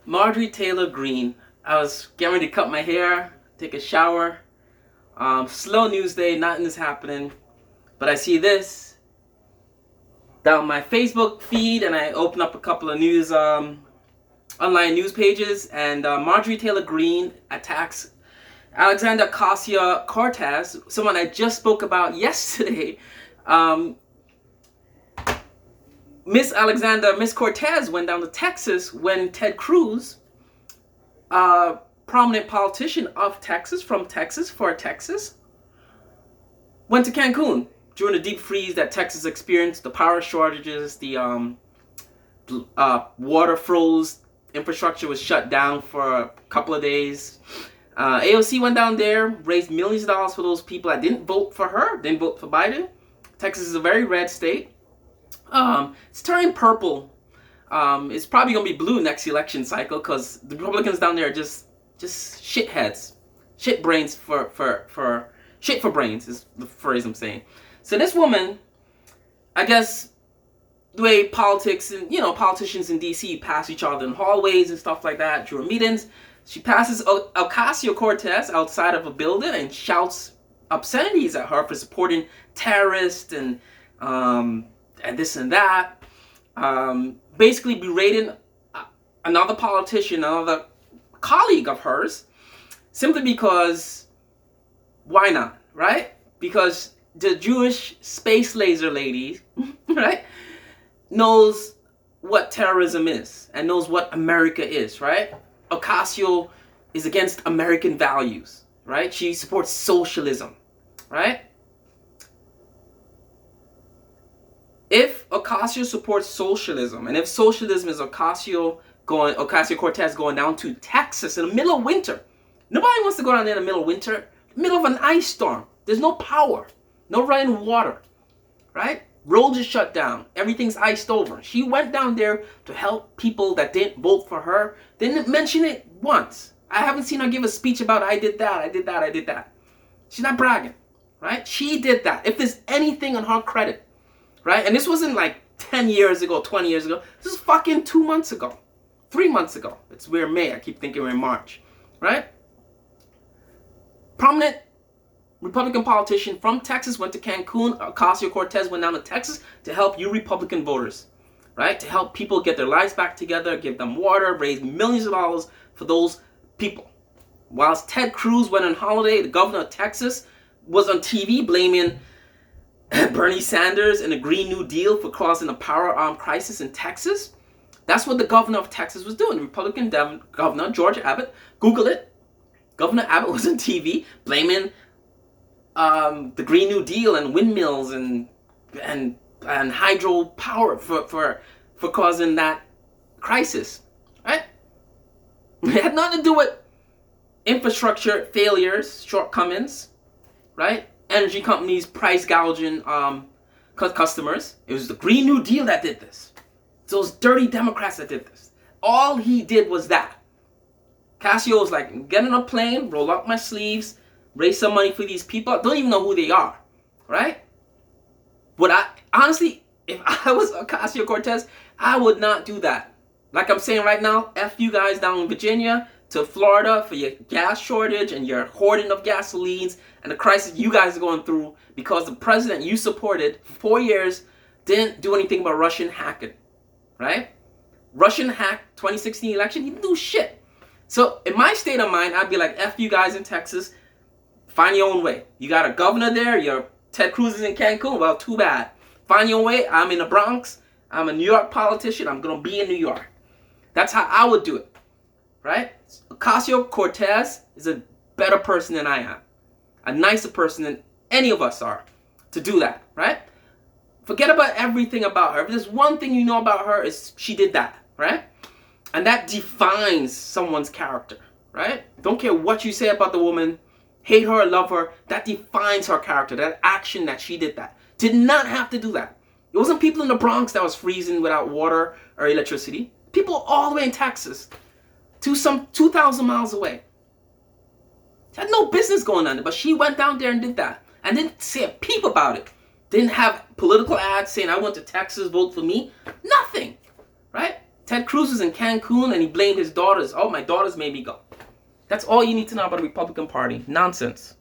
Marjorie Taylor Greene. I was getting ready to cut my hair, take a shower. Slow news day, nothing is happening. But I see this down my Facebook feed, and I open up a couple of news, online news pages, and Marjorie Taylor Greene attacks Alexandria Ocasio-Cortez, someone I just spoke about yesterday. Miss Cortez went down to Texas when Ted Cruz, a prominent politician of Texas, from Texas, for Texas, went to Cancun during the deep freeze that Texas experienced, the power shortages, the water froze, infrastructure was shut down for a couple of days. AOC went down there, raised millions of dollars for those people that didn't vote for her, didn't vote for Biden. Texas is a very red state. It's turning purple. It's probably gonna be blue next election cycle because the Republicans down there are just shitheads, shit brains for shit for brains is the phrase I'm saying. So this woman, I guess, the way politics and politicians in DC pass each other in hallways and stuff like that during meetings, she passes Ocasio-Cortez outside of a building and shouts obscenities at her for supporting terrorists and this and that. Basically berating another politician, another colleague of hers, simply because why not, right? Because the Jewish space laser lady, right, knows what terrorism is and knows what America is, right? Ocasio is against American values, right? She supports socialism, right? If Ocasio supports socialism, and if socialism is Ocasio-Cortez going down to Texas in the middle of winter, nobody wants to go down there in the middle of winter, middle of an ice storm. There's no power, no running water, right? Roads are shut down. Everything's iced over. She went down there to help people that didn't vote for her. Didn't mention it once. I haven't seen her give a speech about I did that, I did that, I did that. She's not bragging, right? She did that. If there's anything on her credit, right? And this wasn't like 10 years ago, 20 years ago. This is fucking 2 months ago. 3 months ago. We're in May. I keep thinking we're in March, right? Prominent Republican politician from Texas went to Cancun. Ocasio-Cortez went down to Texas to help you Republican voters, right? To help people get their lives back together, give them water, raise millions of dollars for those people. Whilst Ted Cruz went on holiday, the governor of Texas was on TV blaming Bernie Sanders and the Green New Deal for causing a power crisis in Texas. That's what the governor of Texas was doing. The Republican governor, George Abbott, Google it. Governor Abbott was on TV blaming the Green New Deal and windmills and hydro power for causing that crisis, right? It had nothing to do with infrastructure failures, shortcomings, right? Energy companies price gouging customers. It was the Green New Deal that did this. It's those dirty Democrats that did this. All he did was that. Casio was like, get on a plane, roll up my sleeves, raise some money for these people. I don't even know who they are, right? But honestly, if I was Ocasio-Cortez, I would not do that. Like I'm saying right now, F you guys down in Virginia to Florida for your gas shortage and your hoarding of gasolines and the crisis you guys are going through because the president you supported for 4 years didn't do anything about Russian hacking, right? Russian hacked 2016 election, he didn't do shit. So in my state of mind, I'd be like, F you guys in Texas, find your own way. You got a governor there, your Ted Cruz is in Cancun, well, too bad. Find your way. I'm in the Bronx. I'm a New York politician. I'm going to be in New York. That's how I would do it, right? Ocasio-Cortez is a better person than I am. A nicer person than any of us are to do that, right? Forget about everything about her. If there's one thing you know about her, is she did that, right? And that defines someone's character, right? Don't care what you say about the woman, hate her or love her, that defines her character, that action that she did that. Did not have to do that. It wasn't people in the Bronx that was freezing without water or electricity. People all the way in Texas, to some 2,000 miles away. She had no business going on there, but she went down there and did that. And didn't say a peep about it. Didn't have political ads saying, I went to Texas, vote for me. Nothing, right? Ted Cruz was in Cancun and he blamed his daughters. Oh, my daughters made me go. That's all you need to know about the Republican Party. Nonsense.